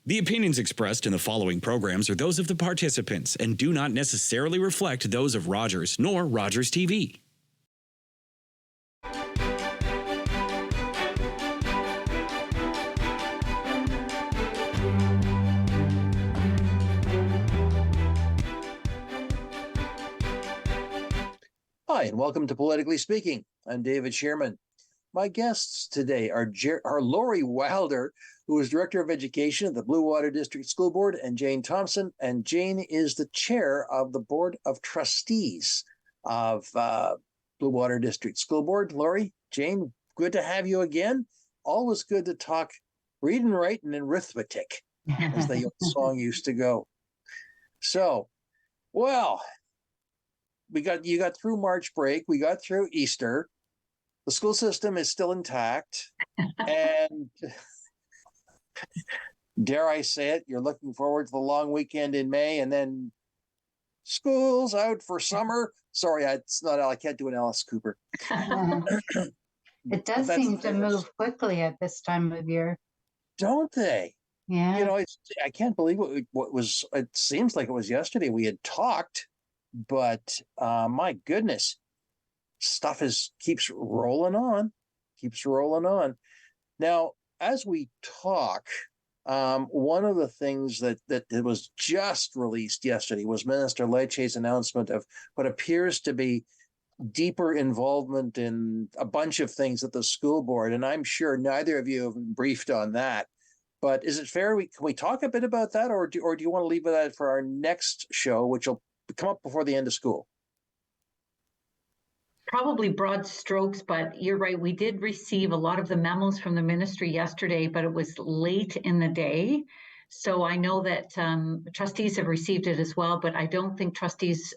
The opinions expressed in the following programs are those of the participants and do not necessarily reflect those of Rogers nor Rogers TV. Hi, and welcome to Politically Speaking. I'm David Shearman. My guests today are Lori Wilder, who is Director of Education at the Bluewater District School Board, and Jane Thomson. And Jane is the Chair of the Board of Trustees of Bluewater District School Board. Lori, Jane, good to have you again. Always good to talk reading, writing, and arithmetic, as the old song used to go. So, well, you got through March break, we got through Easter. The school system is still intact, and dare I say it, you're looking forward to the long weekend in May, and then school's out for summer. Sorry, it's not. I can't do an Alice Cooper. It does seem to move quickly at this time of year, don't they? Yeah. You know, I can't believe what was. It seems like it was yesterday we had talked, but my goodness. Stuff keeps rolling on. Now, as we talk, one of the things that was just released yesterday was Minister Lecce's announcement of what appears to be deeper involvement in a bunch of things at the school board. And I'm sure neither of you have been briefed on that. But is it fair? Can we talk a bit about that, or do you want to leave that for our next show, which will come up before the end of school? Probably broad strokes, but you're right. We did receive a lot of the memos from the ministry yesterday, but it was late in the day. So I know that trustees have received it as well, but I don't think trustees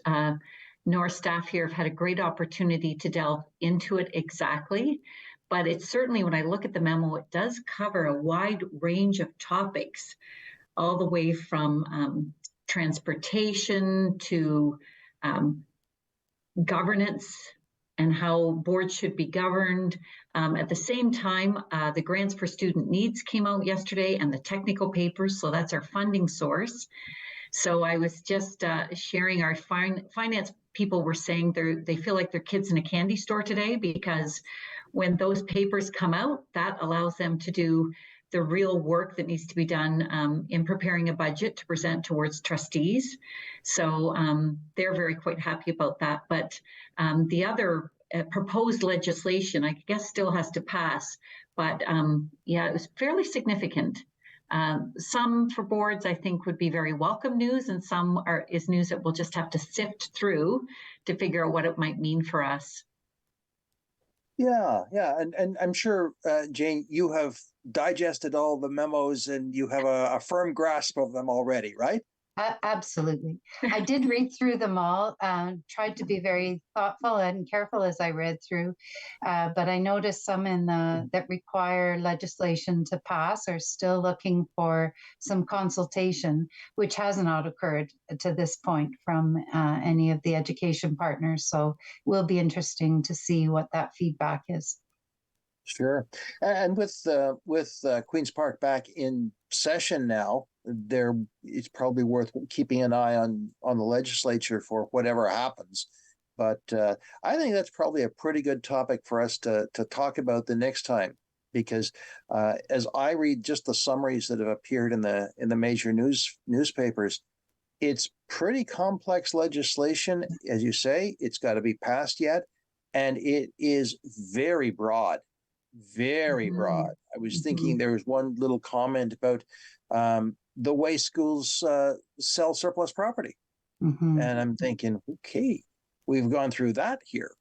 nor staff here have had a great opportunity to delve into it exactly. But it's certainly, when I look at the memo, it does cover a wide range of topics, all the way from transportation to governance, and how boards should be governed. At the same time, the Grants for Student Needs came out yesterday, and the technical papers, so that's our funding source. So I was just sharing, our finance people were saying they feel like their kids in a candy store today, because when those papers come out, that allows them to do the real work that needs to be done in preparing a budget to present towards trustees. So they're quite happy about that. But the other proposed legislation, I guess, still has to pass. But yeah, it was fairly significant. Some for boards, I think, would be very welcome news, and some is news that we'll just have to sift through to figure out what it might mean for us. Yeah. And I'm sure, Jane, you have digested all the memos and you have a firm grasp of them already, right? Absolutely. I did read through them all, tried to be very thoughtful and careful as I read through, but I noticed some that require legislation to pass are still looking for some consultation, which has not occurred to this point from any of the education partners. So it will be interesting to see what that feedback is. Sure. And with Queen's Park back in session now, it's probably worth keeping an eye on the legislature for whatever happens. But I think that's probably a pretty good topic for us to talk about the next time, because as I read just the summaries that have appeared in the major newspapers, it's pretty complex legislation. As you say, it's got to be passed yet, and it is very broad. Very broad. I was thinking there was one little comment about the way schools sell surplus property. And I'm thinking, okay, we've gone through that here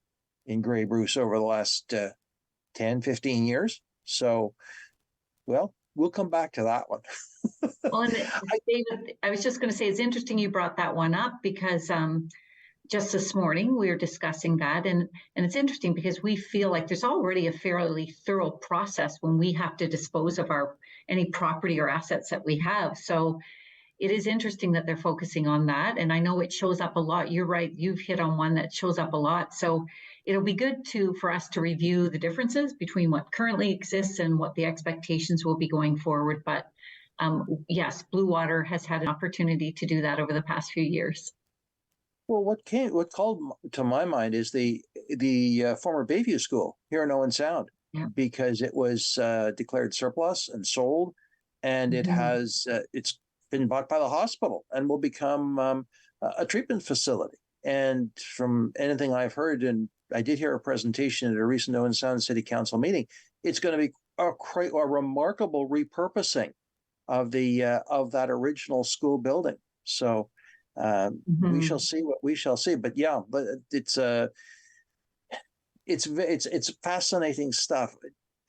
in Grey Bruce over the last 10, 15 years. So, well, we'll come back to that one. Well, and David, I was just going to say, it's interesting you brought that one up, because just this morning we were discussing that, and it's interesting because we feel like there's already a fairly thorough process when we have to dispose of any property or assets that we have. So it is interesting that they're focusing on that, and I know it shows up a lot. You're right, you've hit on one that shows up a lot. So it'll be good for us to review the differences between what currently exists and what the expectations will be going forward. But yes, Bluewater has had an opportunity to do that over the past few years. Well, what called to my mind is the former Bayview School here in Owen Sound, Yeah. because it was declared surplus and sold, and it's been bought by the hospital and will become a treatment facility. And from anything I've heard, and I did hear a presentation at a recent Owen Sound City Council meeting, it's going to be a remarkable repurposing of that original school building. So. We shall see what we shall see, but yeah, but it's fascinating stuff.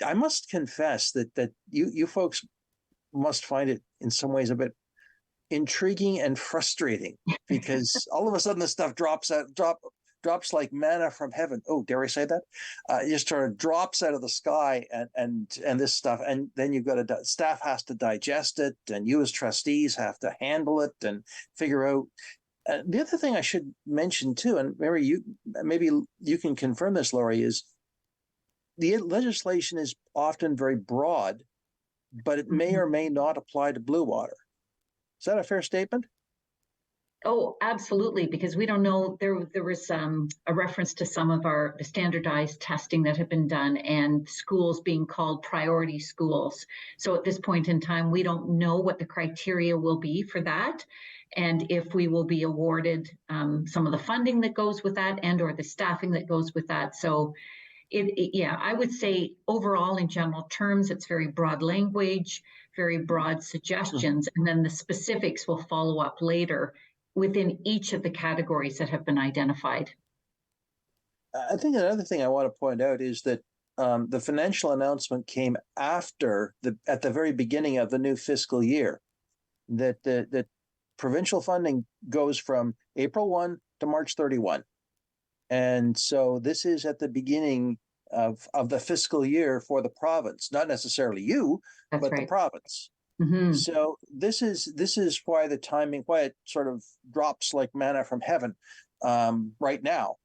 I must confess that you folks must find it in some ways a bit intriguing and frustrating, because all of a sudden this stuff drops like manna from heaven. Oh, dare I say that? It just sort of drops out of the sky, and this stuff, and then you've got staff has to digest it, and you as trustees have to handle it and figure out. The other thing I should mention too, and maybe you can confirm this, Laurie, is the legislation is often very broad, but it may or may not apply to Bluewater. Is that a fair statement? Oh, absolutely, because we don't know. There was a reference to some of the standardized testing that had been done, and schools being called priority schools. So at this point in time, we don't know what the criteria will be for that, and if we will be awarded some of the funding that goes with that, and or the staffing that goes with that. So I would say overall, in general terms, it's very broad language, very broad suggestions, and then the specifics will follow up later within each of the categories that have been identified. I think another thing I want to point out is that the financial announcement came at the very beginning of the new fiscal year, that provincial funding goes from April 1 to March 31. And so this is at the beginning of the fiscal year for the province, not necessarily you, but the province. Mm-hmm. So this is why the timing, why it sort of drops like manna from heaven right now,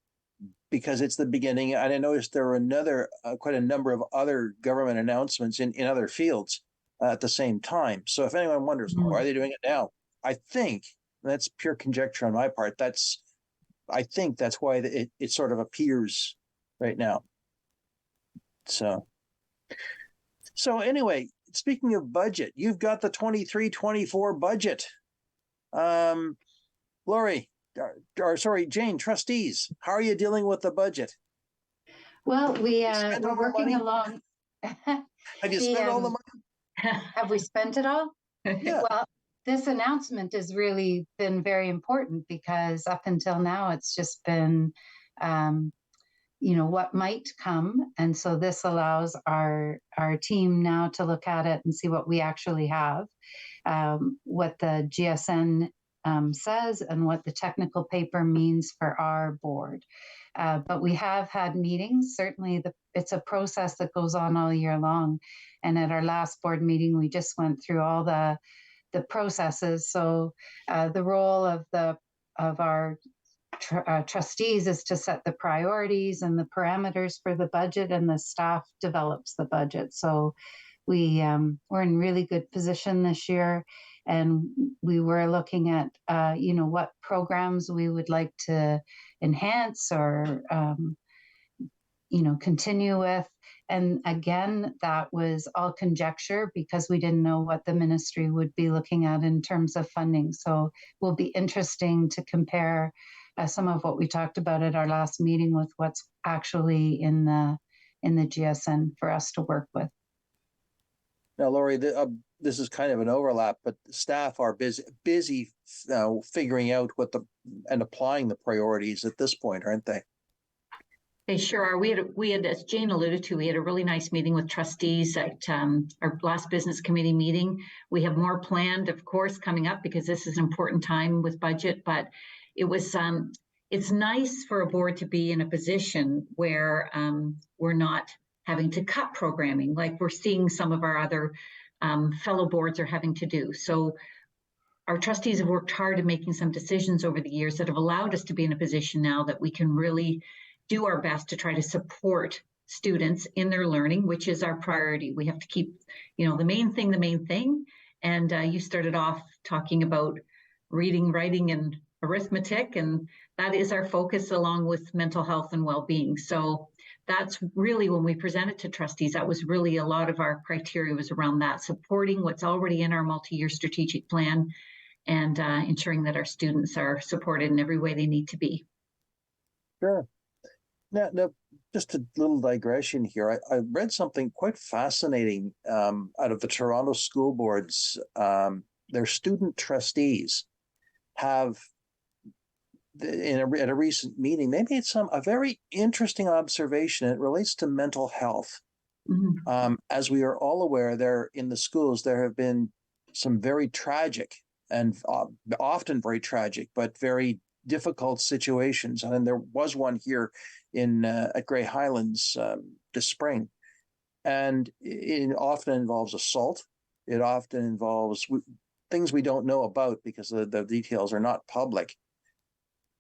because it's the beginning. And I noticed there were quite a number of other government announcements in other fields at the same time. So if anyone wonders, why are they doing it now? I think that's pure conjecture on my part. I think that's why it sort of appears right now. So anyway, speaking of budget, you've got the 23-24 budget. Laurie, Jane, trustees, how are you dealing with the budget? Well, we're working along. Have you spent all the money? Have we spent it all? Yeah. Well, this announcement has really been very important, because up until now, it's just been, what might come. And so this allows our team now to look at it and see what we actually have, what the GSN says, and what the technical paper means for our board. But we have had meetings. Certainly it's a process that goes on all year long. And at our last board meeting, we just went through all the processes. So the role of our trustees is to set the priorities and the parameters for the budget, and the staff develops the budget. So we're in really good position this year, and we were looking at what programs we would like to enhance or continue with. And again, that was all conjecture, because we didn't know what the ministry would be looking at in terms of funding. So it will be interesting to compare some of what we talked about at our last meeting with what's actually in the GSN for us to work with. Now, Laurie, this is kind of an overlap, but staff are busy figuring out and applying the priorities at this point, aren't they? They sure are. We had, as Jane alluded to, we had a really nice meeting with trustees at our last business committee meeting. We have more planned, of course, coming up, because this is an important time with budget. But it was it's nice for a board to be in a position where we're not having to cut programming like we're seeing some of our other fellow boards are having to do. So our trustees have worked hard at making some decisions over the years that have allowed us to be in a position now that we can really do our best to try to support students in their learning, which is our priority. We have to keep, the main thing, And you started off talking about reading, writing, and arithmetic, and that is our focus along with mental health and well-being. So that's really when we presented to trustees, that was really a lot of our criteria was around that, supporting what's already in our multi-year strategic plan and ensuring that our students are supported in every way they need to be. Sure. Now, just a little digression here. I read something quite fascinating out of the Toronto School Board's, their student trustees have, at a recent meeting, they made a very interesting observation. It relates to mental health. Mm-hmm. As we are all aware, there in the schools, there have been some very tragic and often very tragic, but very difficult situations. And there was one here at Grey Highlands this spring. And it often involves assault. It often involves things we don't know about because the details are not public.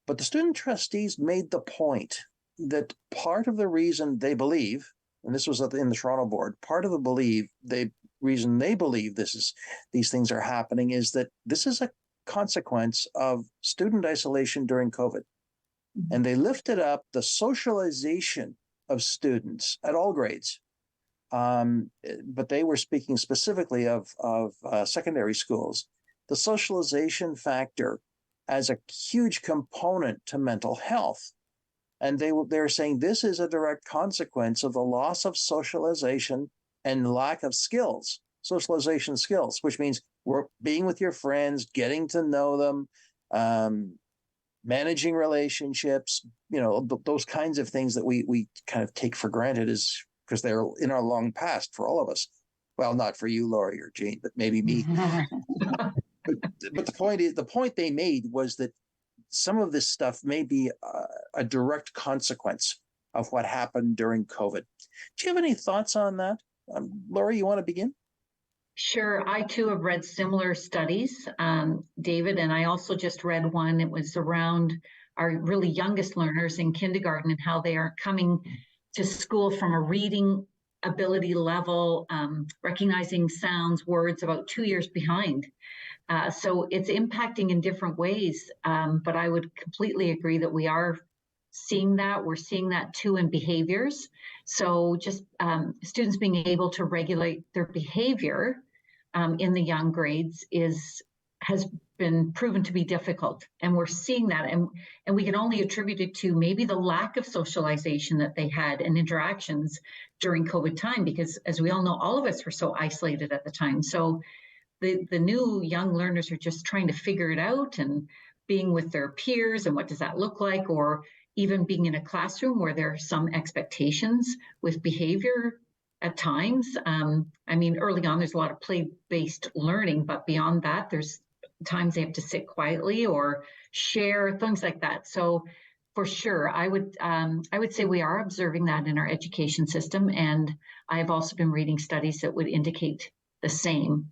But the student trustees made the point that part of the reason they believe, and this was in the Toronto board, part of the reason they believe these things are happening is that this is a consequence of student isolation during COVID. Mm-hmm. And they lifted up the socialization of students at all grades. But they were speaking specifically of secondary schools. The socialization factor as a huge component to mental health. And they're saying this is a direct consequence of the loss of socialization and lack of skills, socialization skills, which means being with your friends, getting to know them, managing relationships, those kinds of things that we kind of take for granted because they're in our long past for all of us. Well, not for you, Laurie or Jane, but maybe me. But the point they made was that some of this stuff may be a direct consequence of what happened during COVID. Do you have any thoughts on that? Laurie, you want to begin? Sure. I too have read similar studies, David, and I also just read one. It was around our really youngest learners in kindergarten and how they are coming to school from a reading ability level, recognizing sounds, words about 2 years behind. So it's impacting in different ways, but I would completely agree that we are seeing that. We're seeing that too in behaviors. So just students being able to regulate their behavior in the young grades has been proven to be difficult. And we're seeing that. And we can only attribute it to maybe the lack of socialization that they had and interactions during COVID time, because as we all know, all of us were so isolated at the time. So the new young learners are just trying to figure it out and being with their peers and what does that look like, or even being in a classroom where there are some expectations with behavior at times. Early on, there's a lot of play-based learning, but beyond that, there's times they have to sit quietly or share, things like that. So for sure, I would say we are observing that in our education system. And I've also been reading studies that would indicate the same.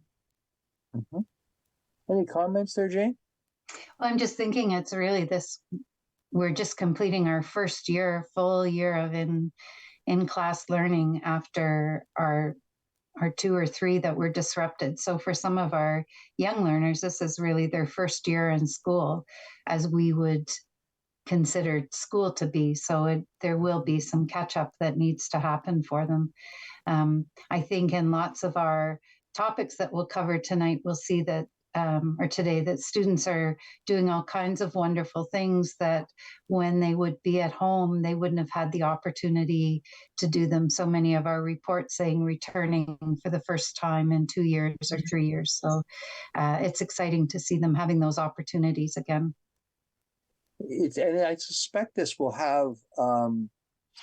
Mm-hmm. Any comments there, Jane? Well, I'm just thinking it's really we're just completing our first full year of in-class learning after our 2 or 3 that were disrupted. So for some of our young learners, this is really their first year in school as we would consider school to be. So there will be some catch up that needs to happen for them. I think in lots of our topics that we'll cover tonight, we'll see that or today, that students are doing all kinds of wonderful things that when they would be at home, they wouldn't have had the opportunity to do them. So many of our reports saying returning for the first time in 2 years or 3 years. So it's exciting to see them having those opportunities again. And I suspect this will have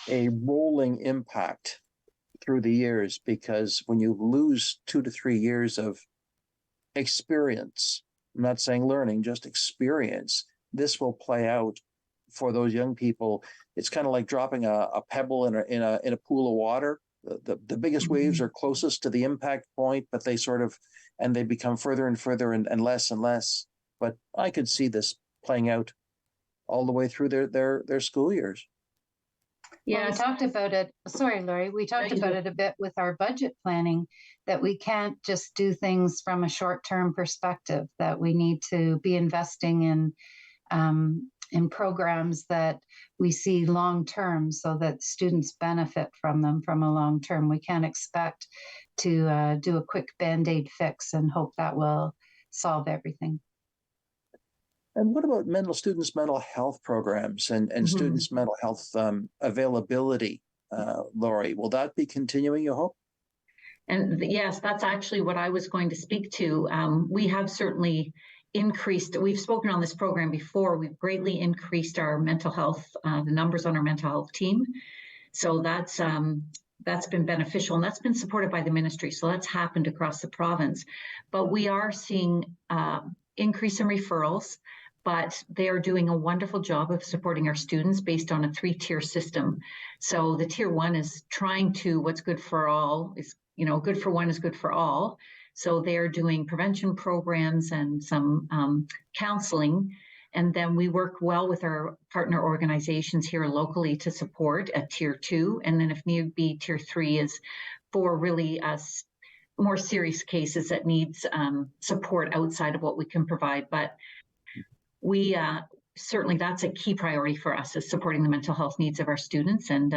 a rolling impact through the years, because when you lose 2 to 3 years of experience, I'm not saying learning, just experience, this will play out for those young people. It's kind of like dropping a pebble in a pool of water. The biggest waves are closest to the impact point, but they become further and further and less and less. But I could see this playing out all the way through their school years. Well, we Yes. talked about it. Sorry, Lori. We talked you about do. it a bit with our budget planning, that we can't just do things from a short-term perspective, that we need to be investing in programs that we see long-term so that students benefit from them from a long term. We can't expect to do a quick Band-Aid fix and hope that will solve everything. And what about students' mental health programs and Mhm. students' mental health availability, Lori? Will that be continuing, you hope? And yes, that's actually what I was going to speak to. We have certainly increased, we've spoken on this program before, we've greatly increased our mental health, the numbers on our mental health team. So that's been beneficial, and that's been supported by the ministry. So that's happened across the province. But we are seeing increase in referrals, but they are doing a wonderful job of supporting our students based on a 3-tier system. So the tier 1 is trying to, what's good for all is, good for one is good for all. So they're doing prevention programs and some counseling. And then we work well with our partner organizations here locally to support at tier 2. And then if need be, tier 3 is for really more serious cases that needs support outside of what we can provide. But we certainly, that's a key priority for us, is supporting the mental health needs of our students. And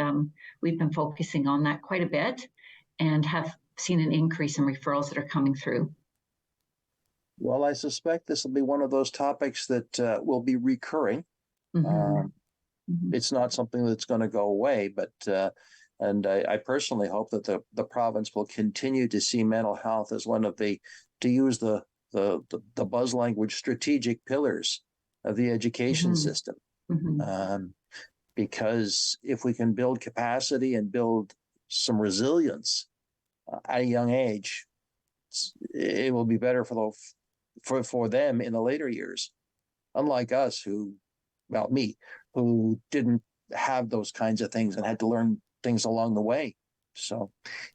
we've been focusing on that quite a bit and have seen an increase in referrals that are coming through. Well, I suspect this will be one of those topics that will be recurring. Mm-hmm. It's not something that's going to go away, but and I personally hope that the province will continue to see mental health as one of the, to use the buzz language, strategic pillars of the education Mm-hmm. system. Mm-hmm. Because if we can build capacity and build some resilience at a young age, it will be better for them in the later years. Unlike us, me, who didn't have those kinds of things and had to learn things along the way. So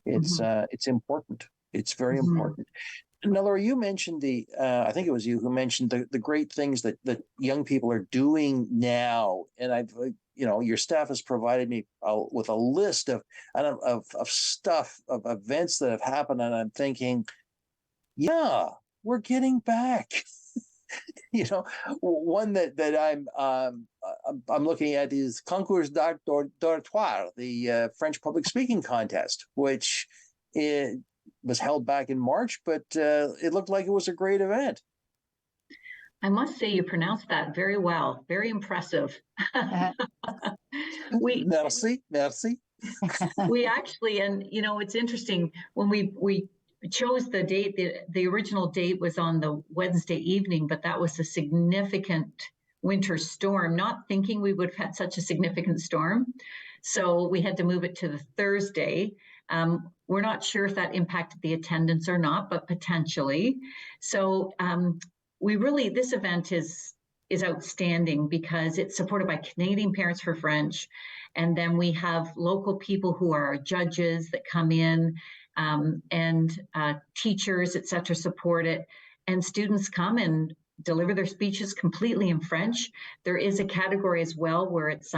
it's important. It's very Mm-hmm. important. Now, Laura, you mentioned I think it was you who mentioned the great things that young people are doing now. And your staff has provided me with a list of stuff, of events that have happened. And I'm thinking, yeah, we're getting back. One that I'm looking at is Concours d'Oratoire, the French public speaking contest, which was held back in March, but it looked like it was a great event. I must say you pronounced that very well. Very impressive. Merci. We actually, and it's interesting, when we chose the date, the original date was on the Wednesday evening, but that was a significant winter storm, not thinking we would have had such a significant storm. So we had to move it to the Thursday. We're not sure if that impacted the attendance or not, but potentially. So this event is outstanding because it's supported by Canadian Parents for French. And then we have local people who are judges that come in, and teachers, et cetera, support it. And students come and deliver their speeches completely in French. There is a category as well where it's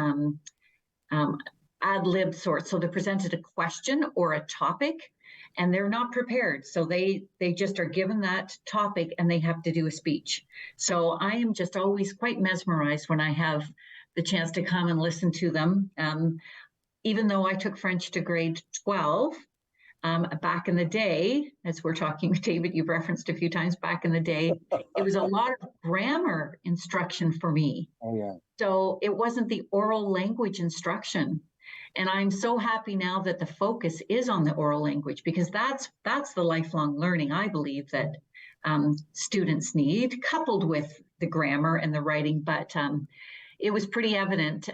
ad lib sort. So they're presented a question or a topic, and they're not prepared. So they just are given that topic and they have to do a speech. So I am just always quite mesmerized when I have the chance to come and listen to them. Even though I took French to grade 12, back in the day, as we're talking with David, you've referenced a few times, back in the day, it was a lot of grammar instruction for me. Oh, yeah. So it wasn't the oral language instruction. And I'm so happy now that the focus is on the oral language, because that's the lifelong learning, I believe, that students need, coupled with the grammar and the writing. But it was pretty evident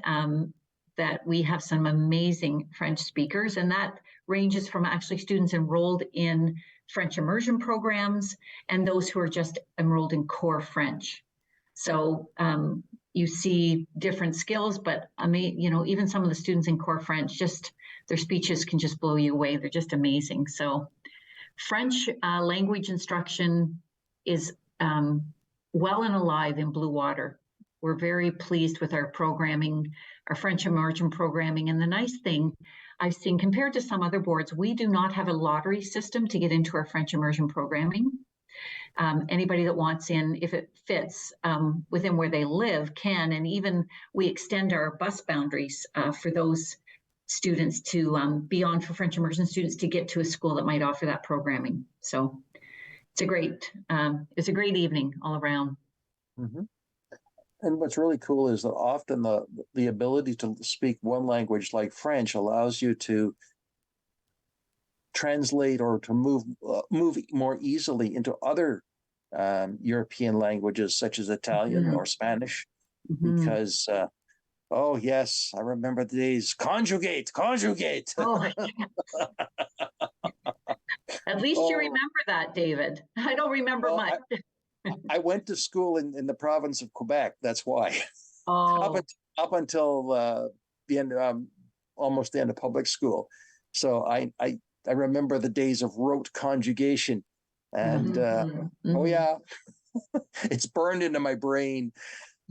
that we have some amazing French speakers, and that ranges from actually students enrolled in French immersion programs and those who are just enrolled in core French. So you see different skills, but even some of the students in core French, just their speeches can just blow you away. They're just amazing. So French language instruction is well and alive in Bluewater. We're very pleased with our programming, our French immersion programming. And the nice thing I've seen compared to some other boards, we do not have a lottery system to get into our French immersion programming. Anybody that wants in, if it fits within where they live, can. And even we extend our bus boundaries for those students to be on for French immersion students to get to a school that might offer that programming. So it's a great evening all around. Mm-hmm. And what's really cool is that often the ability to speak one language like French allows you to translate or to move more easily into other European languages such as Italian or Spanish, because oh yes, I remember the days. Conjugate. Oh, at least you remember that, David. I don't remember much. I went to school in the province of Quebec. That's why. Oh. up until the end, almost the end of public school. So I remember the days of rote conjugation, and oh yeah, it's burned into my brain.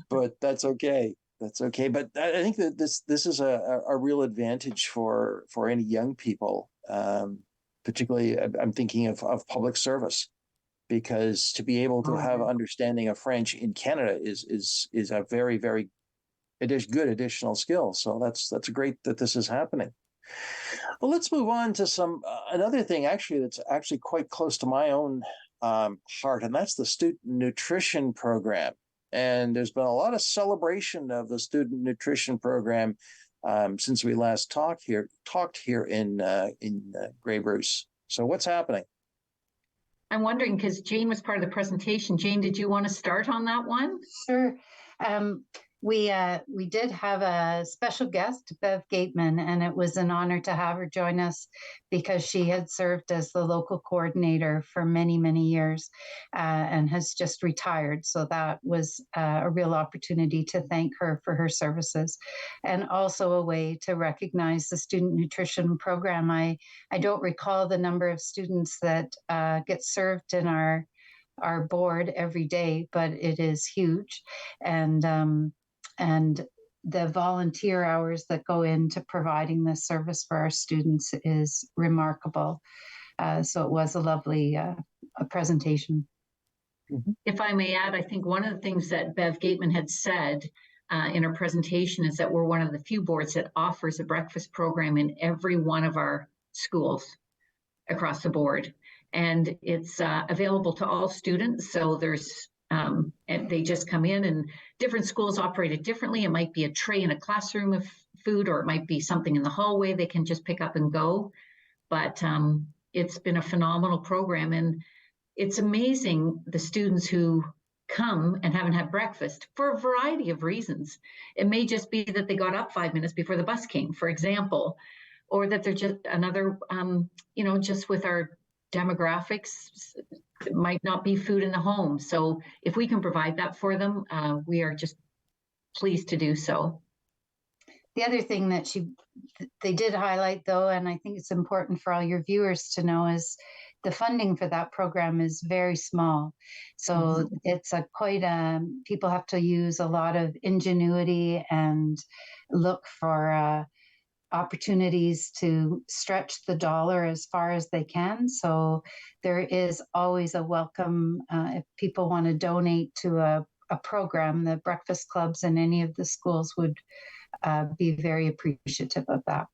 But that's okay. That's okay. But I think that this is a real advantage for any young people, particularly I'm thinking of public service, because to be able to have understanding of French in Canada is a very, very good additional skill. So that's great that this is happening. Well, let's move on to some another thing actually that's actually quite close to my own heart, and that's the student nutrition program. And there's been a lot of celebration of the student nutrition program since we last talked here in Grey Bruce. So what's happening? I'm wondering, because Jane was part of the presentation. Jane, did you want to start on that one? Sure. We did have a special guest, Bev Gateman, and it was an honor to have her join us because she had served as the local coordinator for many, many years and has just retired. So that was a real opportunity to thank her for her services, and also a way to recognize the student nutrition program. I don't recall the number of students that get served in our board every day, but it is huge. And the volunteer hours that go into providing this service for our students is remarkable. So it was a lovely presentation. If I may add, I think one of the things that Bev Gateman had said in her presentation is that we're one of the few boards that offers a breakfast program in every one of our schools across the board. And it's available to all students. So there's and they just come in, and different schools operate it differently. It might be a tray in a classroom of food, or it might be something in the hallway they can just pick up and go. But it's been a phenomenal program, and it's amazing the students who come and haven't had breakfast for a variety of reasons. It may just be that they got up 5 minutes before the bus came, for example, or that they're just another, just with our demographics, it might not be food in the home. So if we can provide that for them, we are just pleased to do so. The other thing that they did highlight, though, and I think it's important for all your viewers to know, is the funding for that program is very small. So it's people have to use a lot of ingenuity and look for opportunities to stretch the dollar as far as they can. So there is always a welcome if people want to donate to a program. The breakfast clubs in any of the schools would be very appreciative of that.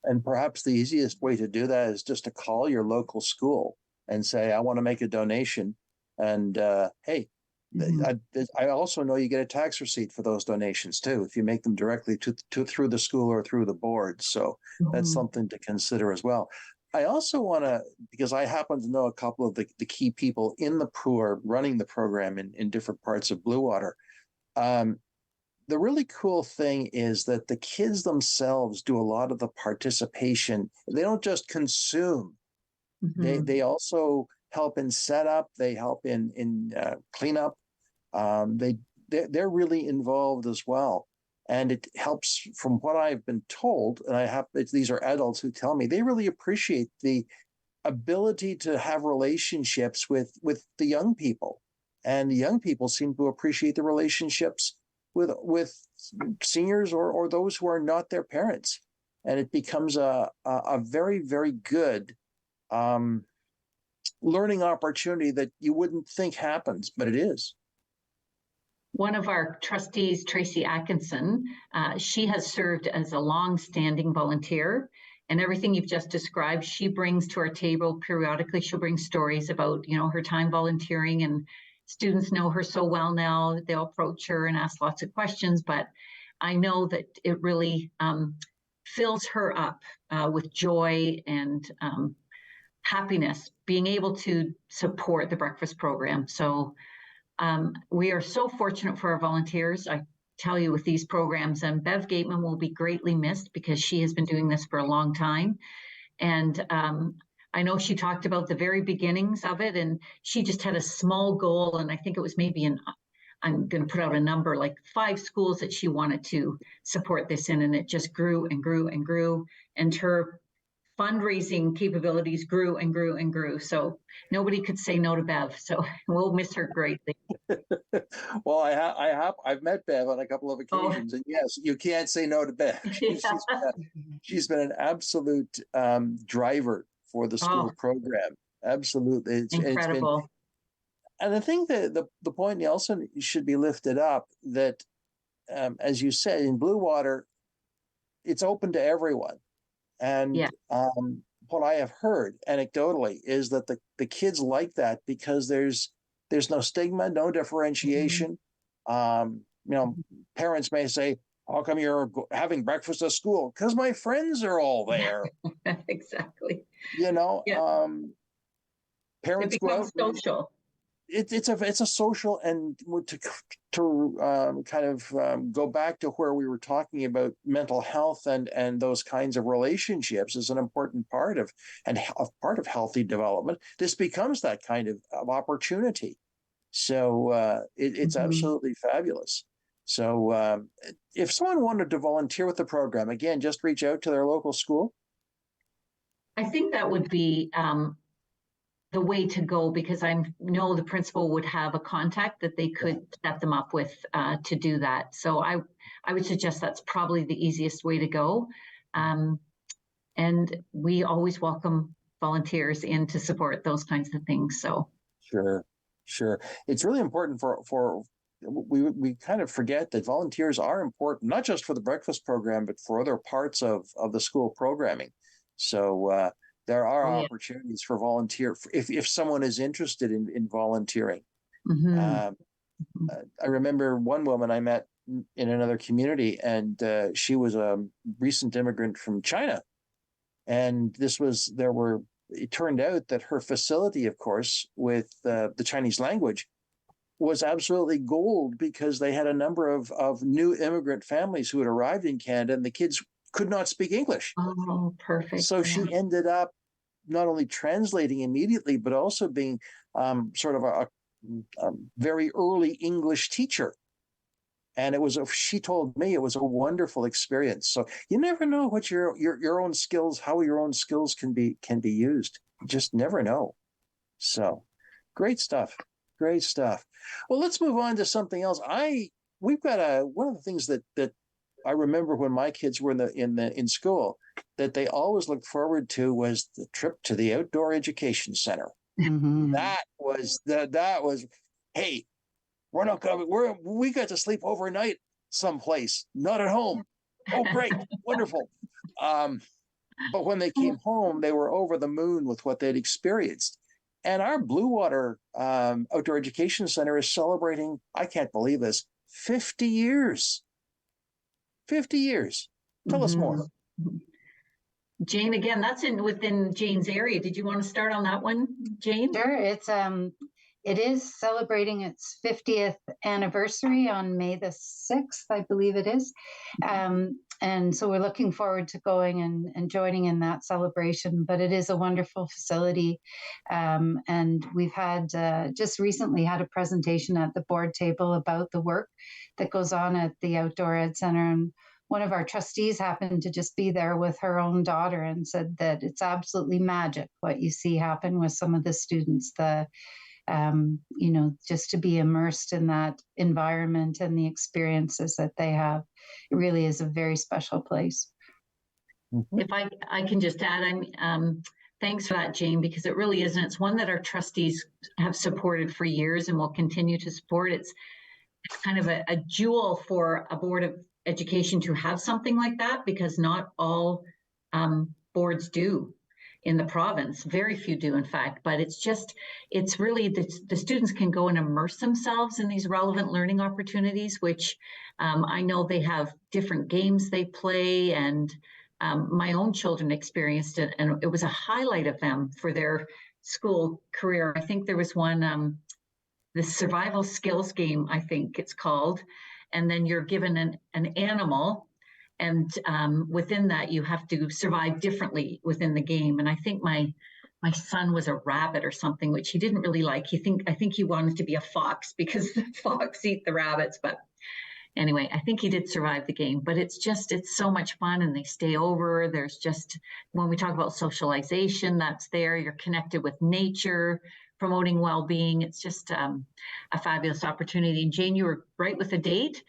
And perhaps the easiest way to do that is just to call your local school and say, I want to make a donation. And hey, I also know you get a tax receipt for those donations too, if you make them directly through the school or through the board. So that's something to consider as well. I also want to, because I happen to know a couple of the key people who are running the program in different parts of Bluewater. The really cool thing is that the kids themselves do a lot of the participation. They don't just consume. They also help in setup. They help in cleanup. They're really involved as well, and it helps. From what I've been told, and these are adults who tell me they really appreciate the ability to have relationships with the young people, And the young people seem to appreciate the relationships with seniors or those who are not their parents. And it becomes a very, very good learning opportunity that you wouldn't think happens, but it is. One of our trustees, Tracy Atkinson, she has served as a long-standing volunteer, and everything you've just described, she brings to our table periodically. She'll bring stories about, her time volunteering, and students know her so well now, they'll approach her and ask lots of questions, but I know that it really fills her up with joy and happiness, being able to support the breakfast program. So we are so fortunate for our volunteers. I tell you, with these programs, and Bev Gateman will be greatly missed because she has been doing this for a long time. And I know she talked about the very beginnings of it, and she just had a small goal. And I think it was maybe I'm going to put out a number, like 5 schools that she wanted to support this in. And it just grew and grew and grew. And her fundraising capabilities grew and grew and grew. So nobody could say no to Bev. So we'll miss her greatly. Well, I've met Bev on a couple of occasions, and yes, you can't say no to Bev. She's been an absolute driver for the school program. Absolutely, it's incredible. And I think that the point, Nelson, should be lifted up that, as you said, in Bluewater, it's open to everyone. And what I have heard anecdotally is that the kids like that because there's no stigma, no differentiation. Parents may say, how come you're having breakfast at school? Because my friends are all there. Exactly. Parents go out. Social. It's a social, and to kind of go back to where we were talking about mental health and those kinds of relationships is an important part of healthy development. This becomes that kind of opportunity. So it's absolutely fabulous. So if someone wanted to volunteer with the program, again, just reach out to their local school. I think that would be the way to go, because I know the principal would have a contact that they could set them up with to do that. So I would suggest that's probably the easiest way to go. And we always welcome volunteers in to support those kinds of things. So Sure. It's really important we kind of forget that volunteers are important, not just for the breakfast program, but for other parts of the school programming. So there are opportunities for volunteer if someone is interested in volunteering. I remember one woman I met in another community, and she was a recent immigrant from China. And it turned out that her facility, of course, with the Chinese language was absolutely gold, because they had a number of new immigrant families who had arrived in Canada, and the kids could not speak English. Oh, perfect. So she ended up not only translating immediately, but also being sort of a very early English teacher. And she told me it was a wonderful experience. So you never know what your own skills, how your own skills can be used. You just never know. So great stuff. Well, let's move on to something else. We've got one of the things that I remember when my kids were in school that they always looked forward to was the trip to the outdoor education center. That was hey, we're not coming. We got to sleep overnight someplace, not at home. Oh, great, wonderful. But when they came home, they were over the moon with what they'd experienced. And our Bluewater Outdoor Education Center is celebrating, I can't believe this, 50 years. 50 years. Tell us more. Jane, again, that's within Jane's area. Did you want to start on that one, Jane? Sure. It is celebrating its 50th anniversary on May the 6th, I believe it is. And so we're looking forward to going and joining in that celebration. But it is a wonderful facility. And we've had just recently had a presentation at the board table about the work that goes on at the Outdoor Ed Center. And one of our trustees happened to just be there with her own daughter and said that it's absolutely magic what you see happen with some of the students. just to be immersed in that environment and the experiences that they have. It really is a very special place. If I can just add, thanks for that, Jane, because it really isn't. It's one that our trustees have supported for years and will continue to support. It's kind of a jewel for a board of education to have something like that, because not all boards do in the province. Very few do, in fact, but it's really the students can go and immerse themselves in these relevant learning opportunities, which I know they have different games they play, and my own children experienced it, and it was a highlight of them for their school career. I think there was one, the survival skills game, I think it's called, and then you're given an animal, and within that you have to survive differently within the game. And I think my son was a rabbit or something, which he didn't really like. I think he wanted to be a fox because the fox eat the rabbits. But anyway, I think he did survive the game. But it's so much fun, and they stay over. There's just, when we talk about socialization, that's there. You're connected with nature, promoting well-being. It's just a fabulous opportunity. And Jane, you were right with the date.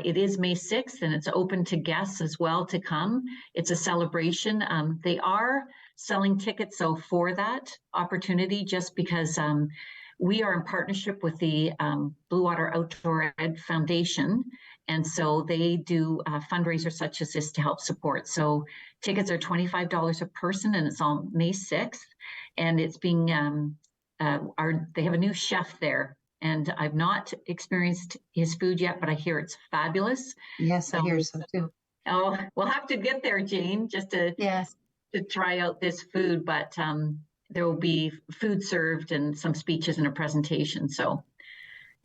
It is May 6th, and it's open to guests as well to come. It's a celebration. They are selling tickets, though, for that opportunity, just because we are in partnership with the Bluewater Outdoor Ed Foundation. And so they do fundraisers such as this to help support. So tickets are $25 a person, and it's on May 6th. And it's being, they have a new chef there. And I've not experienced his food yet, but I hear it's fabulous. Yes, so, I hear so too. Oh, we'll have to get there, Jane, just to try out this food. But there will be food served and some speeches and a presentation. So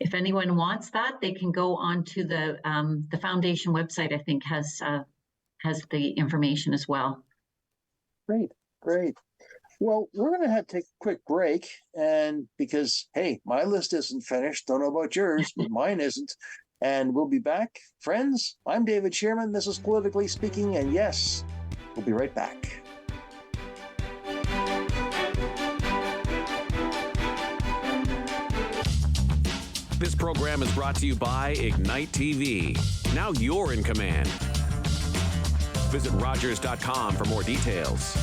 if anyone wants that, they can go onto the foundation website. I think has the information as well. Great. Well, we're going to have to take a quick break, and because, hey, my list isn't finished. Don't know about yours, but mine isn't. And we'll be back. Friends, I'm David Shearman. This is Politically Speaking, and yes, we'll be right back. This program is brought to you by Ignite TV. Now you're in command. Visit Rogers.com for more details.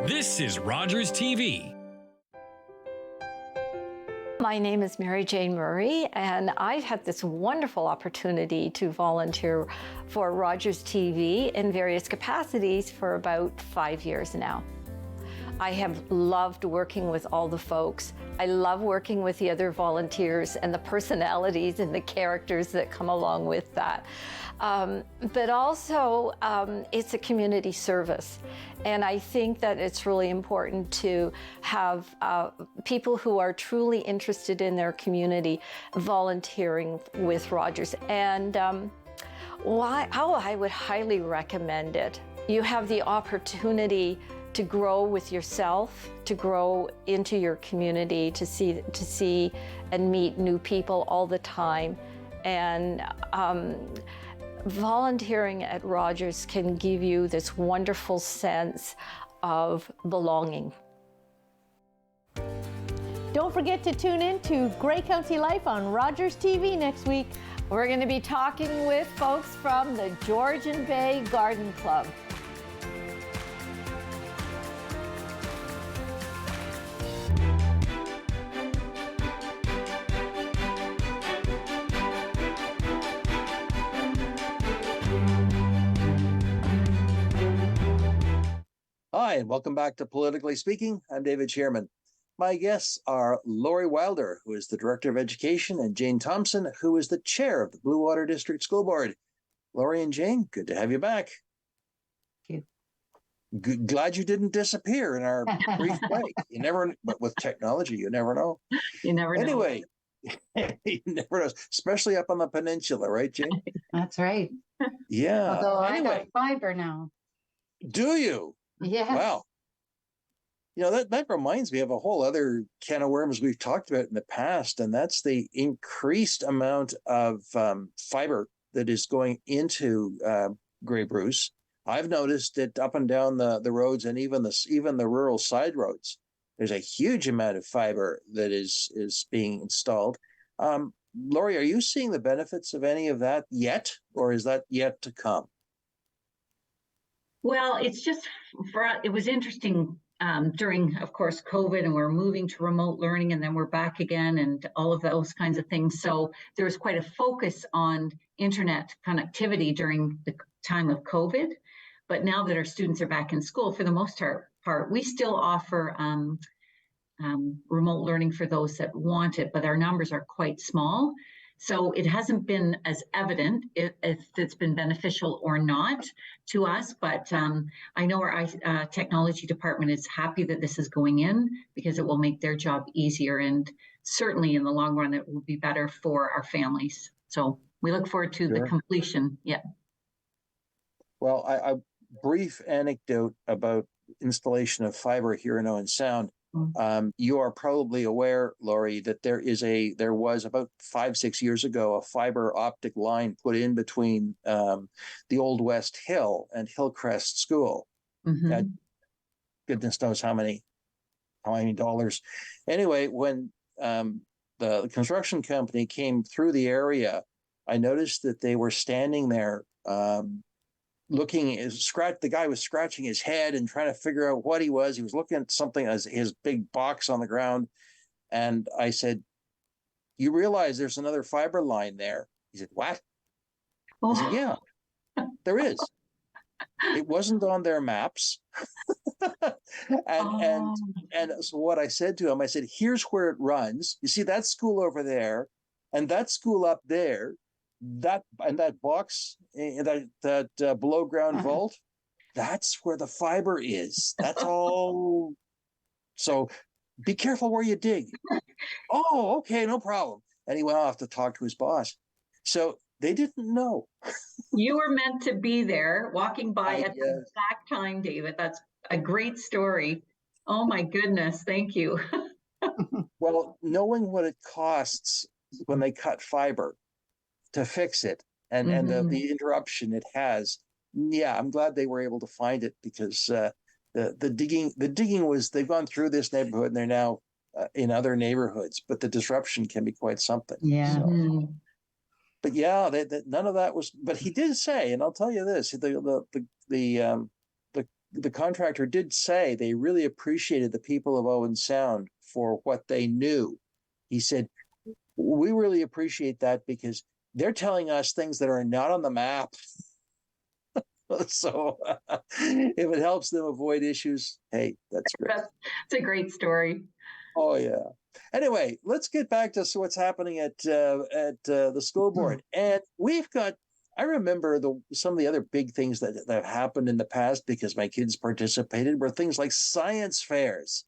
This is Rogers TV. My name is Mary Jane Murray, and I've had this wonderful opportunity to volunteer for Rogers TV in various capacities for about 5 years now. I have loved working with all the folks. I love working with the other volunteers and the personalities and the characters that come along with that. But also, it's a community service. And I think that it's really important to have people who are truly interested in their community volunteering with Rogers. And how I would highly recommend it. You have the opportunity to grow with yourself, to grow into your community, to see and meet new people all the time. And volunteering at Rogers can give you this wonderful sense of belonging. Don't forget to tune in to Grey County Life on Rogers TV next week. We're going to be talking with folks from the Georgian Bay Garden Club. Hi, and welcome back to Politically Speaking. I'm David Shearman. My guests are Lori Wilder, who is the Director of Education, and Jane Thomson, who is the Chair of the Bluewater District School Board. Lori and Jane, good to have you back. Thank you. Glad you didn't disappear in our brief break. You never, but with technology, you never know. You never know. Anyway, you never know, especially up on the peninsula, right, Jane? That's right. Yeah. Although anyway, I got fiber now. Do you? Yes. Wow. You know, that reminds me of a whole other can of worms we've talked about in the past, and that's the increased amount of fiber that is going into Grey Bruce. I've noticed it up and down the roads, and even the rural side roads. There's a huge amount of fiber that is being installed. Lori, are you seeing the benefits of any of that yet, or is that yet to come? Well, it's just it was interesting during, of course, COVID, and we're moving to remote learning, and then we're back again, and all of those kinds of things. So there was quite a focus on internet connectivity during the time of COVID. But now that our students are back in school, for the most part, we still offer remote learning for those that want it, but our numbers are quite small. So it hasn't been as evident if it's been beneficial or not to us, but I know our technology department is happy that this is going in because it will make their job easier, and certainly in the long run, it will be better for our families. So we look forward to the completion. Yeah. Well, a brief anecdote about installation of fiber here in Owen Sound. You are probably aware, Lori, that there was about 5-6 years ago a fiber optic line put in between the Old West Hill and Hillcrest School. Mm-hmm. Goodness knows how many dollars. Anyway, when the construction company came through the area, I noticed that they were standing there the guy was scratching his head and trying to figure out what he was. He was looking at something as his big box on the ground. And I said, "You realize there's another fiber line there?" He said, "What?" I said, "Yeah, there is. It wasn't on their maps." and so what I said to him, I said, "Here's where it runs. You see that school over there and that school up there, that box, that below ground vault, that's where the fiber is. That's all. So be careful where you dig." "Oh, okay, no problem." And he went off to talk to his boss. So they didn't know. You were meant to be there, walking by at the exact time, David. That's a great story. Oh my goodness, thank you. Well, knowing what it costs when they cut fiber to fix it, and the interruption it has, I'm glad they were able to find it, because the digging was, they've gone through this neighborhood and they're now in other neighborhoods, but the disruption can be quite something. Yeah. So, but none of that was. But he did say, and I'll tell you this: the contractor did say they really appreciated the people of Owen Sound for what they knew. He said, "We really appreciate that because they're telling us things that are not on the map." So if it helps them avoid issues, hey, that's great. It's a great story. Oh yeah. Anyway, let's get back to what's happening at the school board. And I remember some of the other big things that have happened in the past, because my kids participated, were things like science fairs.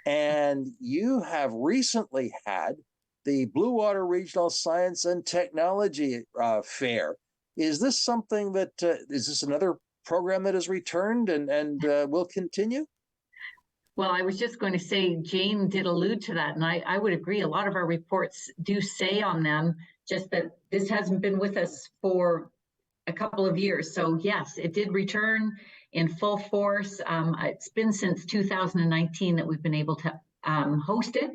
And you have recently had the Bluewater Regional Science and Technology Fair. Is this something that is this another program that has returned and will continue? Well, I was just going to say, Jane did allude to that, and I would agree. A lot of our reports do say on them just that this hasn't been with us for a couple of years. So yes, it did return in full force. It's been since 2019 that we've been able to host it.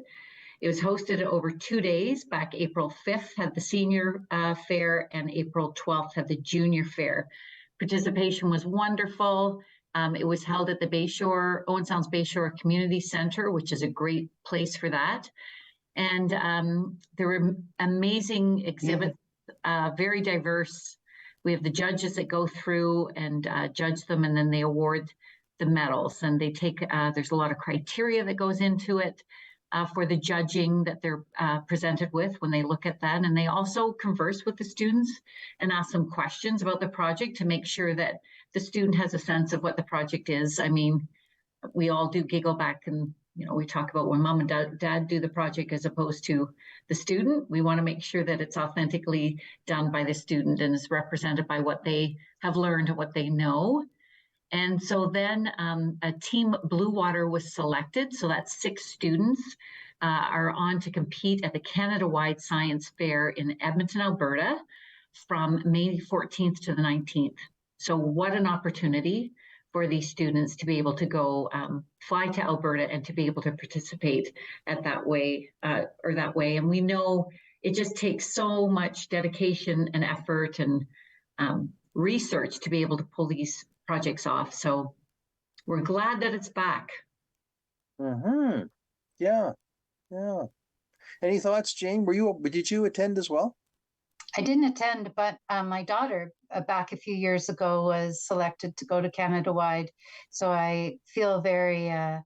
It was hosted over 2 days. Back April 5th had the senior fair, and April 12th had the junior fair. Participation was wonderful. It was held at the Owen Sound's Bayshore Community Center, which is a great place for that. And there were amazing exhibits, very diverse. We have the judges that go through and judge them, and then they award the medals. And they there's a lot of criteria that goes into it for the judging that they're presented with when they look at that. And they also converse with the students and ask them questions about the project to make sure that the student has a sense of what the project is. I mean, we all do giggle back and, we talk about when mom and dad do the project as opposed to the student. We want to make sure that it's authentically done by the student and is represented by what they have learned and what they know. And so then a team Bluewater was selected. So that's 6 students are on to compete at the Canada-wide Science Fair in Edmonton, Alberta, from May 14th to the 19th. So what an opportunity for these students to be able to go fly to Alberta and to be able to participate at that way. And we know it just takes so much dedication and effort and research to be able to pull these projects off. So we're glad that it's back. Mm-hmm. Yeah. Yeah. Any thoughts, Jane? Did you attend as well? I didn't attend, but my daughter back a few years ago was selected to go to Canada Wide. So I feel I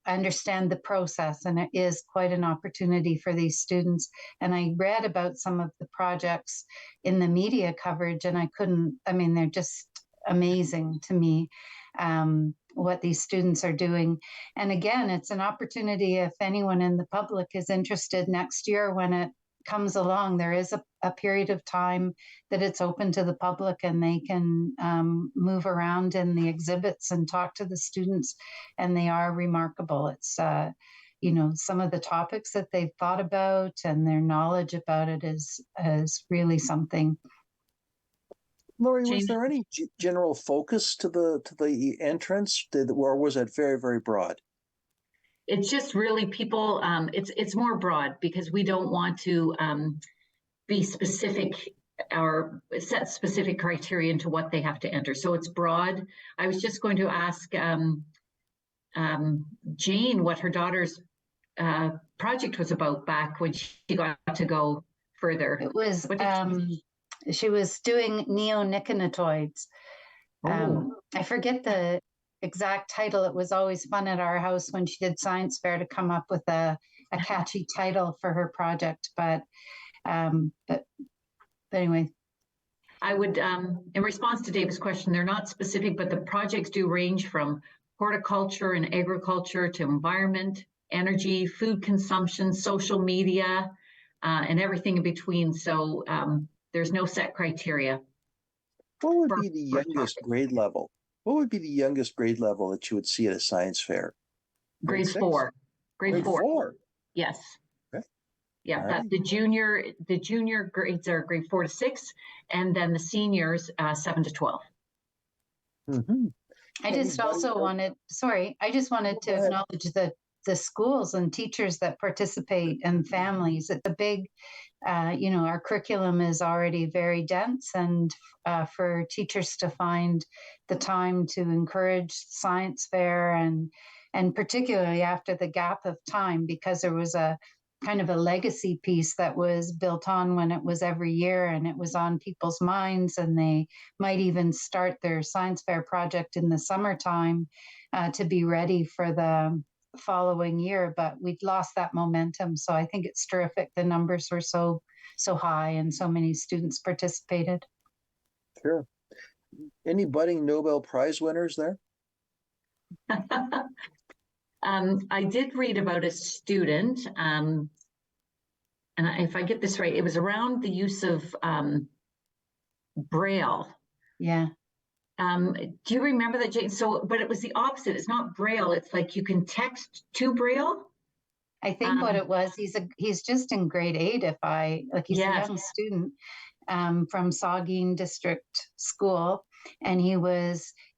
understand the process, and it is quite an opportunity for these students. And I read about some of the projects in the media coverage, and they're just amazing to me, what these students are doing. And again, it's an opportunity if anyone in the public is interested next year when it comes along. There is a period of time that it's open to the public, and they can move around in the exhibits and talk to the students, and they are remarkable. It's some of the topics that they've thought about and their knowledge about it is really something. Lori, was there any general focus to the entrance, or was it very, very broad? It's just really people, it's more broad because we don't want to be specific or set specific criteria into what they have to enter. So it's broad. I was just going to ask Jane what her daughter's project was about back when she got to go further. It was, she was doing neonicotinoids. I forget the exact title. It was always fun at our house when she did science fair to come up with a catchy title for her project. But anyway. I would, in response to David's question, they're not specific, but the projects do range from horticulture and agriculture to environment, energy, food consumption, social media, and everything in between. So there's no set criteria. What would be the youngest grade level? What would be the youngest grade level that you would see at a science fair? Grade 4. Grade 4. Yes. Okay. Yeah, Right. the junior grades are grade 4 to 6, and then the seniors 7 to 12. Mm-hmm. I just wanted to acknowledge the schools and teachers that participate and families. It's a big, our curriculum is already very dense, and for teachers to find the time to encourage science fair and particularly after the gap of time, because there was a kind of a legacy piece that was built on when it was every year and it was on people's minds, and they might even start their science fair project in the summertime to be ready for the following year, but we'd lost that momentum. So I think it's terrific. The numbers were so high and so many students participated. Sure. Any budding Nobel Prize winners there? I did read about a student, and if I get this right, it was around the use of Braille. Yeah. Do you remember that, Jane? So, but it was the opposite. It's not Braille. It's like you can text to Braille. I think what it was, he's just in grade 8. He's a young student from Saugeen District School, and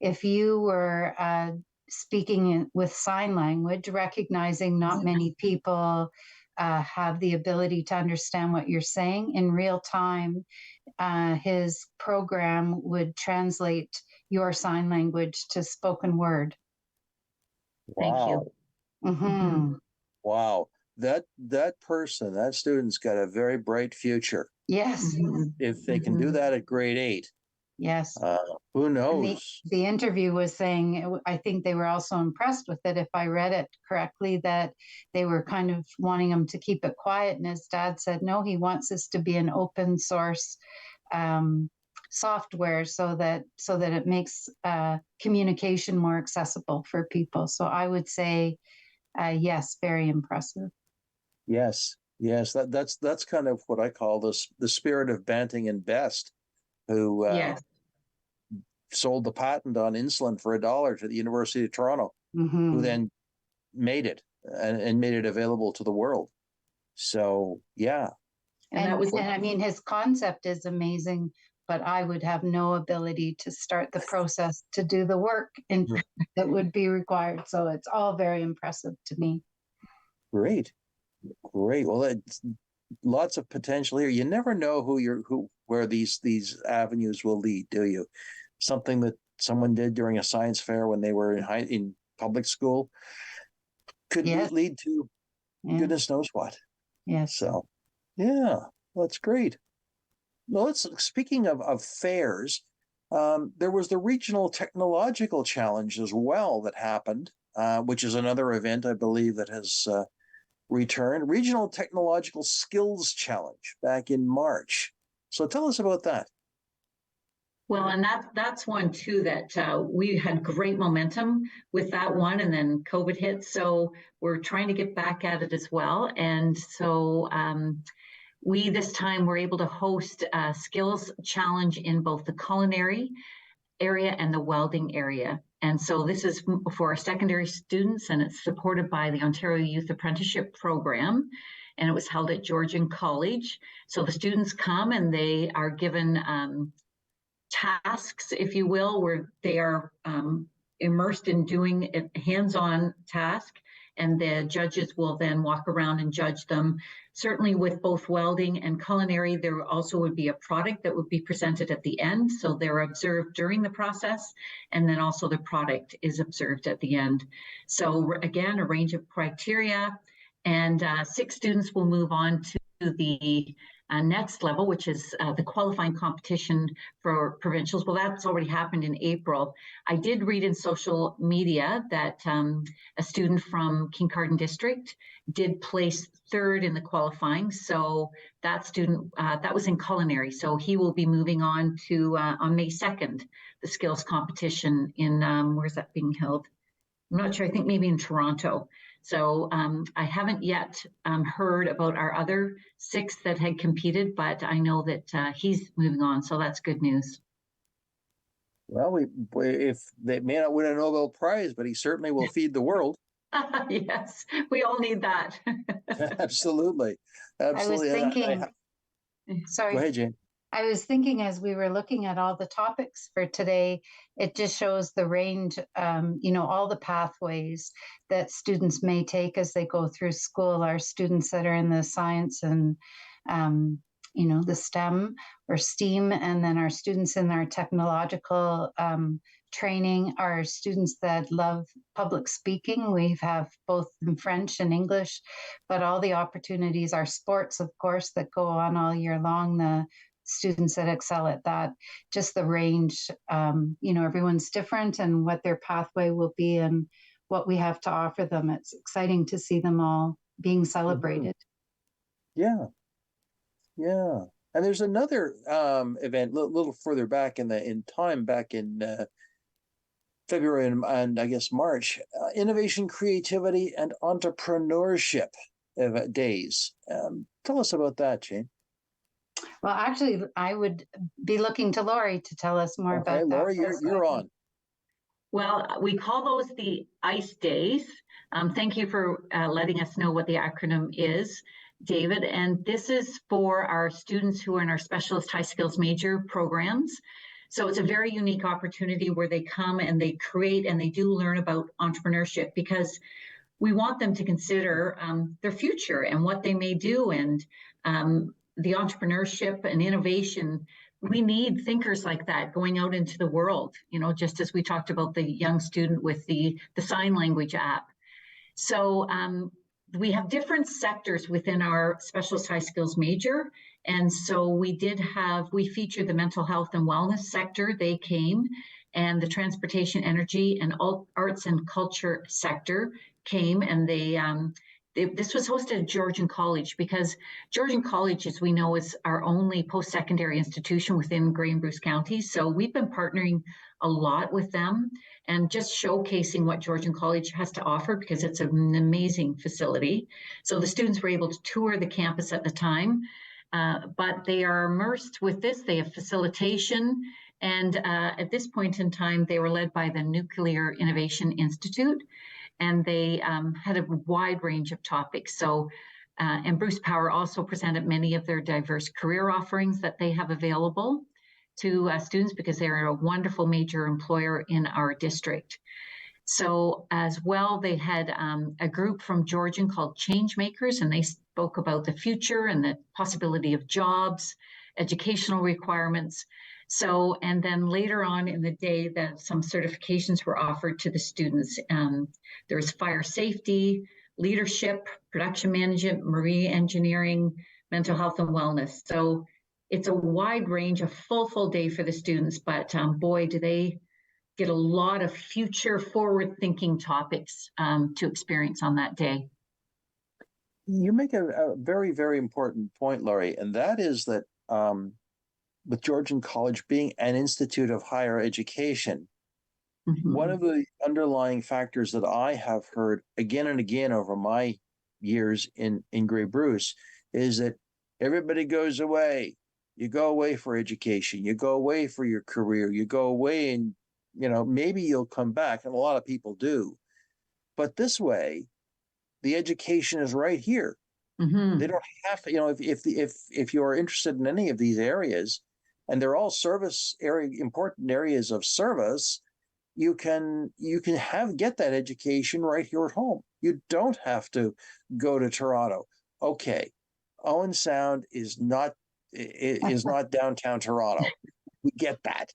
if you were speaking with sign language, recognizing not many people have the ability to understand what you're saying in real time, his program would translate your sign language to spoken word. Wow. Thank you. Mm-hmm. Wow. That student's got a very bright future. Yes. If they can do that at grade 8. Yes. Who knows? The interview was saying, I think they were also impressed with it, if I read it correctly, that they were kind of wanting him to keep it quiet. And his dad said, no, he wants this to be an open source software so that it makes communication more accessible for people. So I would say, yes, very impressive. Yes. That's kind of what I call the spirit of Banting and Best, who sold the patent on insulin for $1 to the University of Toronto, who then made it and made it available to the world. So, yeah. And I mean, his concept is amazing, but I would have no ability to start the process to do the work that would be required. So it's all very impressive to me. Great. Well, it's lots of potential here. You never know where these avenues will lead, do you? Something that someone did during a science fair when they were in public school could lead to goodness knows what. Yes. So, yeah, that's great. Well, speaking of fairs, there was the Regional Technological Challenge as well that happened, which is another event I believe that has returned. Regional Technological Skills Challenge back in March. So tell us about that. Well, and that's one too that we had great momentum with that one, and then COVID hit. So we're trying to get back at it as well. And so we this time were able to host a skills challenge in both the culinary area and the welding area. And so this is for our secondary students, and it's supported by the Ontario Youth Apprenticeship Program. And it was held at Georgian College. So the students come and they are given tasks, if you will, where they are immersed in doing a hands-on task, and the judges will then walk around and judge them. Certainly with both welding and culinary, there also would be a product that would be presented at the end. So they're observed during the process, and then also the product is observed at the end. So again, a range of criteria, and 6 students will move on to the next level, which is the qualifying competition for provincials. Well, that's already happened in April. I did read in social media that a student from Kincardine District did place 3rd in the qualifying. So that student, that was in culinary. So he will be moving on to, on May 2nd, the skills competition in, where's that being held? I'm not sure, I think maybe in Toronto. So I haven't yet heard about our other 6 that had competed, but I know that he's moving on. So that's good news. Well, if they may not win a Nobel Prize, but he certainly will feed the world. Yes, we all need that. Absolutely. I was thinking, sorry. Go ahead, Jane. I was thinking as we were looking at all the topics for today, it just shows the range, all the pathways that students may take as they go through school. Our students that are in the science and, the STEM or STEAM, and then our students in our technological training, our students that love public speaking. We have both in French and English, but all the opportunities, our sports, of course, that go on all year long, the students that excel at that, just the range, everyone's different and what their pathway will be and what we have to offer them. It's exciting to see them all being celebrated. Yeah. And there's another event a little further back in time, back in February and I guess March, Innovation, Creativity, and Entrepreneurship days. Tell us about that, Jane. Well, actually, I would be looking to Laurie to tell us more about that. Laurie, you're on. Well, we call those the ICE Days. Thank you for letting us know what the acronym is, David. And this is for our students who are in our specialist high skills major programs. So it's a very unique opportunity where they come and they create and they do learn about entrepreneurship, because we want them to consider their future and what they may do, and the entrepreneurship and innovation. We need thinkers like that going out into the world, just as we talked about the young student with the sign language app. So we have different sectors within our specialist high skills major. And so we featured the mental health and wellness sector. They came, and the transportation, energy, and arts and culture sector came, and this was hosted at Georgian College, because Georgian College, as we know, is our only post-secondary institution within Grey and Bruce counties. So we've been partnering a lot with them and just showcasing what Georgian College has to offer, because it's an amazing facility. So the students were able to tour the campus at the time, but they are immersed with this. They have facilitation. And at this point in time, they were led by the Nuclear Innovation Institute. And they had a wide range of topics. So, and Bruce Power also presented many of their diverse career offerings that they have available. to students because they're a wonderful major employer in our district. So as well, they had a group from Georgian called Change Makers, and they spoke about the future and the possibility of jobs, educational requirements. So, and then later on in the day, that some certifications were offered to the students. There's fire safety, leadership, production management, marine engineering, mental health and wellness. So it's a wide range, a full day for the students, but boy, do they get a lot of future forward-thinking topics to experience on that day. You make a very, very important point, Laurie, and that is that with Georgian College being an institute of higher education, one of the underlying factors that I have heard again and again over my years in Grey Bruce is that everybody goes away. You go away for education. You go away for your career. You go away and, maybe you'll come back, and a lot of people do. But this way, the education is right here. They don't have to, if you're interested in any of these areas, and they're all important areas of service, you can get that education right here at home. You don't have to go to Toronto. Okay, Owen Sound is not downtown Toronto. We get that.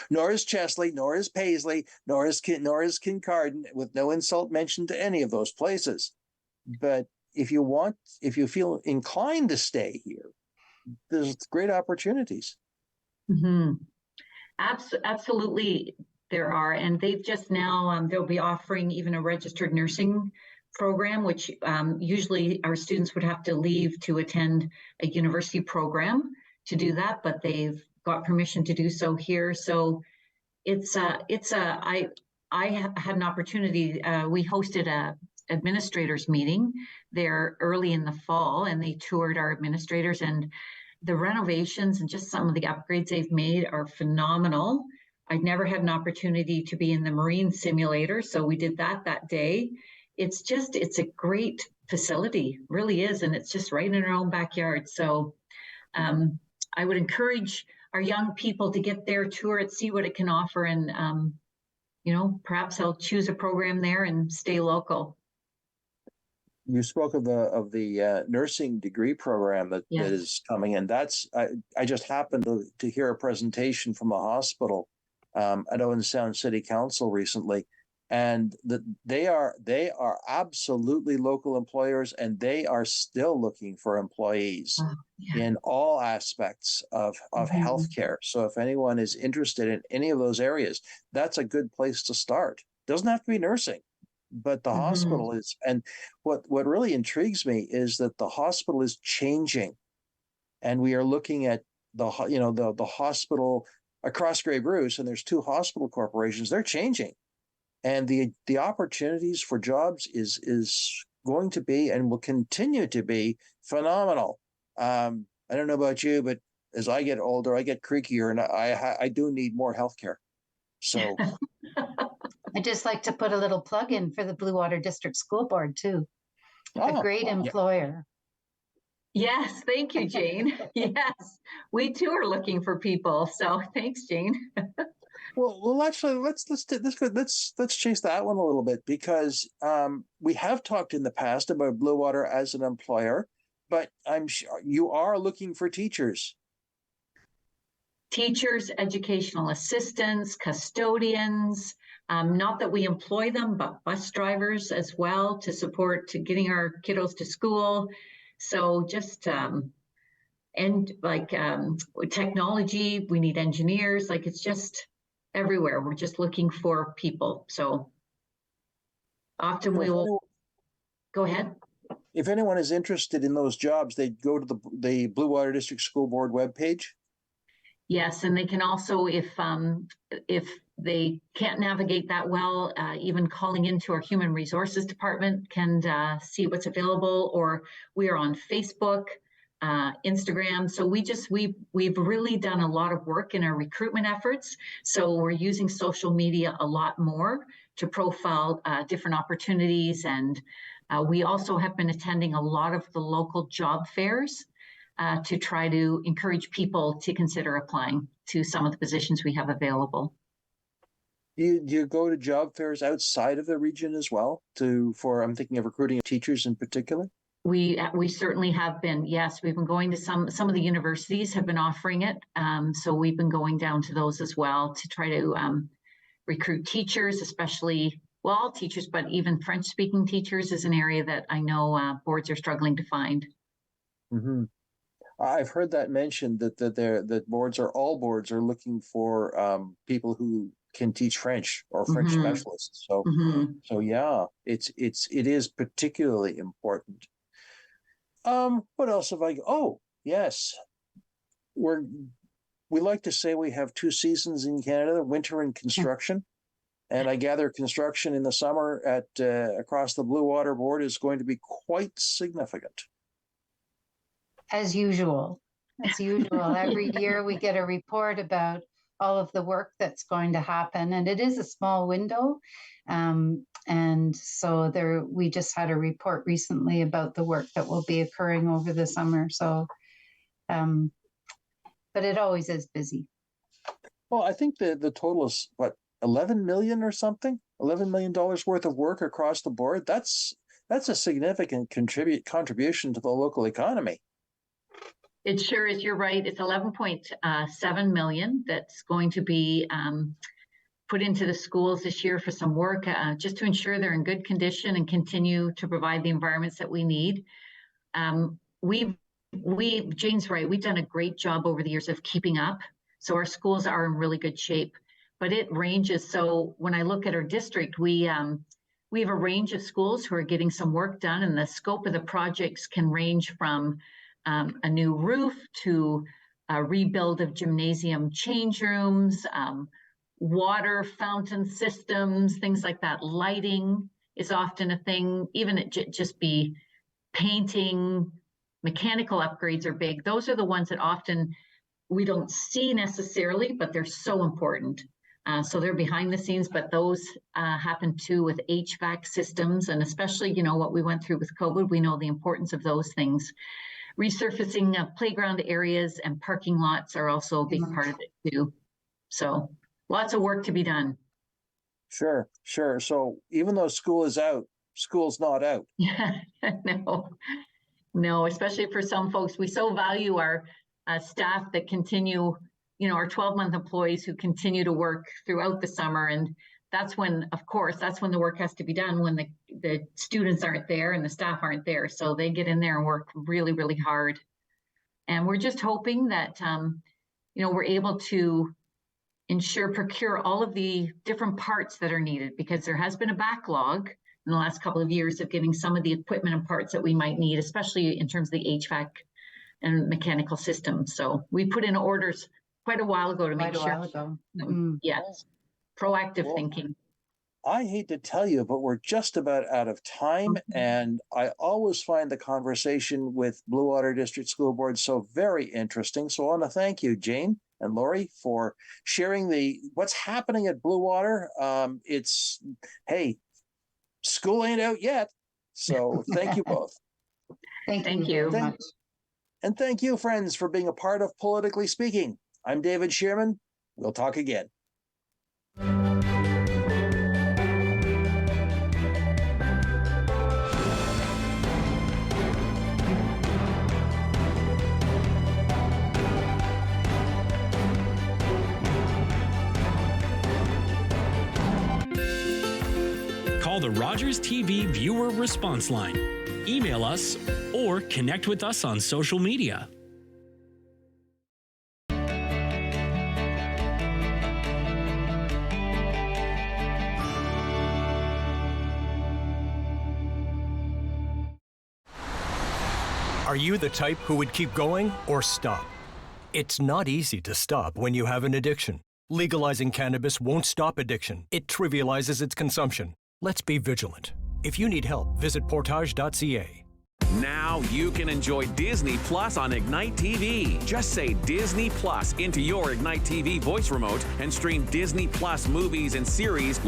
Nor is Chesley, nor is Paisley, nor is Kincardine, with no insult mentioned to any of those places. But if you feel inclined to stay here, there's great opportunities. Absolutely, there are. And they've just now, they'll be offering even a registered nursing program, which usually our students would have to leave to attend a university program to do that, but they've got permission to do so here. So I had an opportunity, we hosted a administrators meeting there early in the fall, and they toured our administrators, and the renovations and just some of the upgrades they've made are phenomenal. I'd never had an opportunity to be in the marine simulator, so we did that day. It's a great facility, really is, and it's just right in our own backyard. So I would encourage our young people to get their tour and see what it can offer, and perhaps they'll choose a program there and stay local. You spoke of the nursing degree program that is coming, and that's I just happened to hear a presentation from the hospital at Owen Sound City Council recently, and they are absolutely local employers, and they are still looking for employees in all aspects of healthcare. So if anyone is interested in any of those areas, that's a good place to start. Doesn't have to be nursing, but the hospital is. And what really intrigues me is that the hospital is changing, and we are looking at the hospital across Grey Bruce, and there's 2 hospital corporations. They're changing. And the opportunities for jobs is going to be and will continue to be phenomenal. I don't know about you, but as I get older, I get creakier, and I do need more healthcare. So I'd just like to put a little plug in for the Bluewater District School Board too. A great employer. Yes, thank you, Jane. Yes, we too are looking for people. So thanks, Jane. Well, actually, let's chase that one a little bit, because we have talked in the past about Bluewater as an employer, but I'm sure you are looking for teachers. Teachers, educational assistants, custodians, not that we employ them, but bus drivers as well to support to getting our kiddos to school. So just technology, we need engineers, it's just everywhere. We're just looking for people. So often we will go ahead. If anyone is interested in those jobs, they go to the Bluewater District School Board webpage. Yes, and they can also, if they can't navigate that well, even calling into our Human Resources Department can see what's available, or we are on Facebook, Instagram. So we've really done a lot of work in our recruitment efforts. So we're using social media a lot more to profile different opportunities. And we also have been attending a lot of the local job fairs to try to encourage people to consider applying to some of the positions we have available. Do you go to job fairs outside of the region as well I'm thinking of recruiting teachers in particular? We certainly have been. Yes, we've been going to some of the universities have been offering it. So we've been going down to those as well to try to recruit teachers, especially, well, all teachers, but even French-speaking teachers is an area that I know boards are struggling to find. Mm-hmm. I've heard that mentioned that all boards are looking for people who can teach French or French specialists. So yeah, it is particularly important. What else have I? Oh, yes, we like to say we have two seasons in Canada: winter and construction. And I gather construction in the summer at across the Bluewater board is going to be quite significant. As usual, every year we get a report about all of the work that's going to happen, and it is a small window. And so we just had a report recently about the work that will be occurring over the summer. So, but it always is busy. Well, I think the total is what, 11 million or something, $11 million worth of work across the board. That's a significant contribution to the local economy. It sure is. You're right. It's 11.7 million that's going to be put into the schools this year for some work, just to ensure they're in good condition and continue to provide the environments that we need. Jane's right. We've done a great job over the years of keeping up. So our schools are in really good shape, but it ranges. So when I look at our district, we have a range of schools who are getting some work done, and the scope of the projects can range from a new roof to a rebuild of gymnasium change rooms, water fountain systems, things like that. Lighting is often a thing. Even it just be painting, mechanical upgrades are big. Those are the ones that often we don't see necessarily, but they're so important. So they're behind the scenes, but those happen too with HVAC systems, and especially, what we went through with COVID, we know the importance of those things. Resurfacing playground areas and parking lots are also a big part of it too. So lots of work to be done. Sure. So even though school is out, school's not out. Yeah, no, especially for some folks. We so value our staff that continue, our 12-month employees who continue to work throughout the summer. And that's when, of course, the work has to be done when the students aren't there and the staff aren't there. So they get in there and work really, really hard. And we're just hoping that, we're able to procure all of the different parts that are needed, because there has been a backlog in the last couple of years of getting some of the equipment and parts that we might need, especially in terms of the HVAC and mechanical systems. So we put in orders quite a while ago to make sure. Yes. Proactive thinking. I hate to tell you, but we're just about out of time. And I always find the conversation with Bluewater District School Board so very interesting. So I want to thank you, Jane and Lori, for sharing what's happening at Bluewater. Hey, school ain't out yet. So thank you both. Thank you. And thank you, friends, for being a part of Politically Speaking. I'm David Shearman. We'll talk again. Call the Rogers TV viewer response line, email us, or connect with us on social media. Are you the type who would keep going or stop? It's not easy to stop when you have an addiction. Legalizing cannabis won't stop addiction. It trivializes its consumption. Let's be vigilant. If you need help, visit portage.ca. Now you can enjoy Disney Plus on Ignite TV. Just say Disney Plus into your Ignite TV voice remote and stream Disney Plus movies and series